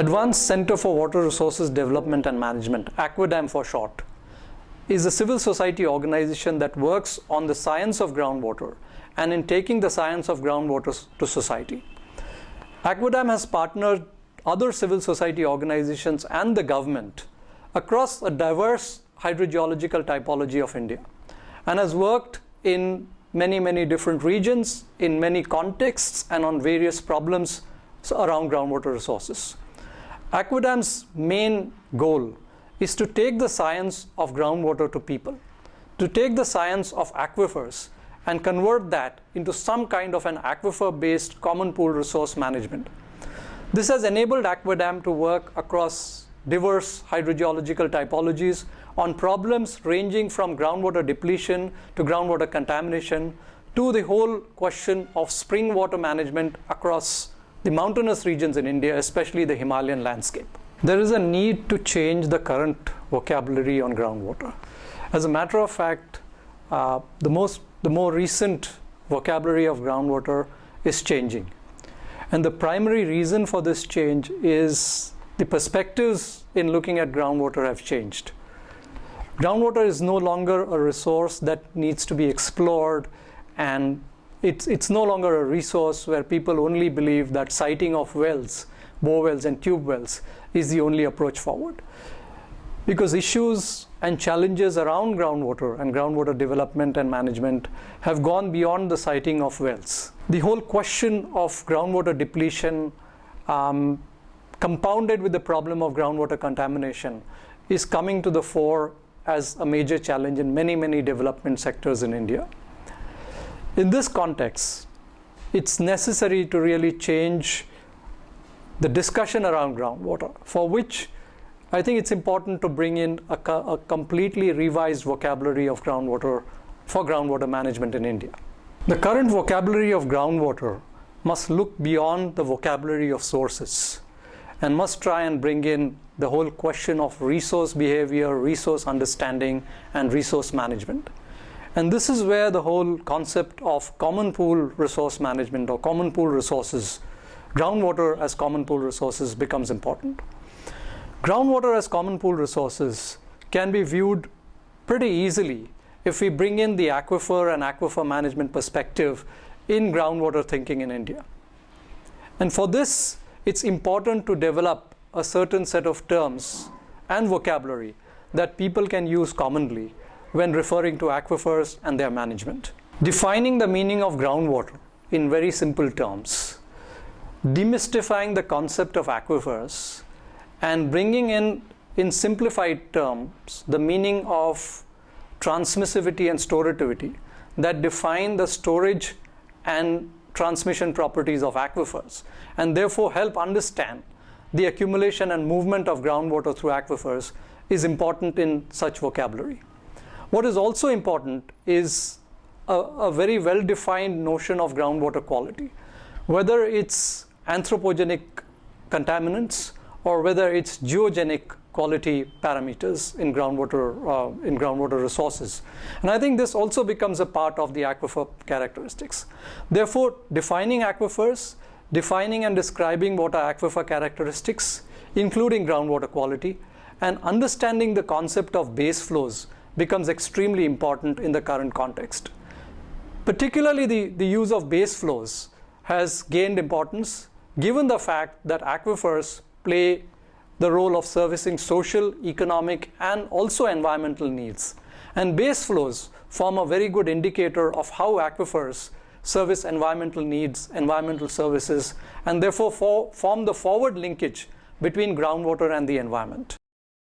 Advanced Center for Water Resources Development and Management, ACWADAM for short, is a civil society organization that works on the science of groundwater and in taking the science of groundwater to society. ACWADAM has partnered other civil society organizations and the government across a diverse hydrogeological typology of India and has worked in many different regions, in many contexts, and on various problems around groundwater resources. ACWADAM's main goal is to take the science of groundwater to people, to take the science of aquifers and convert that into some kind of an aquifer-based common pool resource management. This has enabled ACWADAM to work across diverse hydrogeological typologies on problems ranging from groundwater depletion to groundwater contamination to the whole question of spring water management across the mountainous regions in India, especially the Himalayan landscape. There is a need to change the current vocabulary on groundwater. As a matter of fact, the more recent vocabulary of groundwater is changing. And the primary reason for this change is the perspectives in looking at groundwater have changed. Groundwater is no longer a resource that needs to be explored, and it's no longer a resource where people only believe that siting of wells, bore wells and tube wells is the only approach forward. Because issues and challenges around groundwater and groundwater development and management have gone beyond the siting of wells. The whole question of groundwater depletion compounded with the problem of groundwater contamination is coming to the fore as a major challenge in many development sectors in India. In this context, it's necessary to really change the discussion around groundwater, for which I think it's important to bring in a completely revised vocabulary of groundwater for groundwater management in India. The current vocabulary of groundwater must look beyond the vocabulary of sources and must try and bring in the whole question of resource behavior, resource understanding, and resource management. And this is where the whole concept of common pool resource management or common pool resources, groundwater as common pool resources, becomes important. Groundwater as common pool resources can be viewed pretty easily if we bring in the aquifer and aquifer management perspective in groundwater thinking in India. And for this, it's important to develop a certain set of terms and vocabulary that people can use commonly when referring to aquifers and their management. Defining the meaning of groundwater in very simple terms, demystifying the concept of aquifers, and bringing in simplified terms, the meaning of transmissivity and storativity that define the storage and transmission properties of aquifers, and therefore help understand the accumulation and movement of groundwater through aquifers, is important in such vocabulary. What is also important is a very well-defined notion of groundwater quality, whether it's anthropogenic contaminants or whether it's geogenic quality parameters in groundwater resources. And I think this also becomes a part of the aquifer characteristics. Therefore, defining aquifers, defining and describing what are aquifer characteristics, including groundwater quality, and understanding the concept of base flows becomes extremely important in the current context. Particularly the use of base flows has gained importance given the fact that aquifers play the role of servicing social, economic, and also environmental needs. And base flows form a very good indicator of how aquifers service environmental needs, environmental services, and therefore form the forward linkage between groundwater and the environment.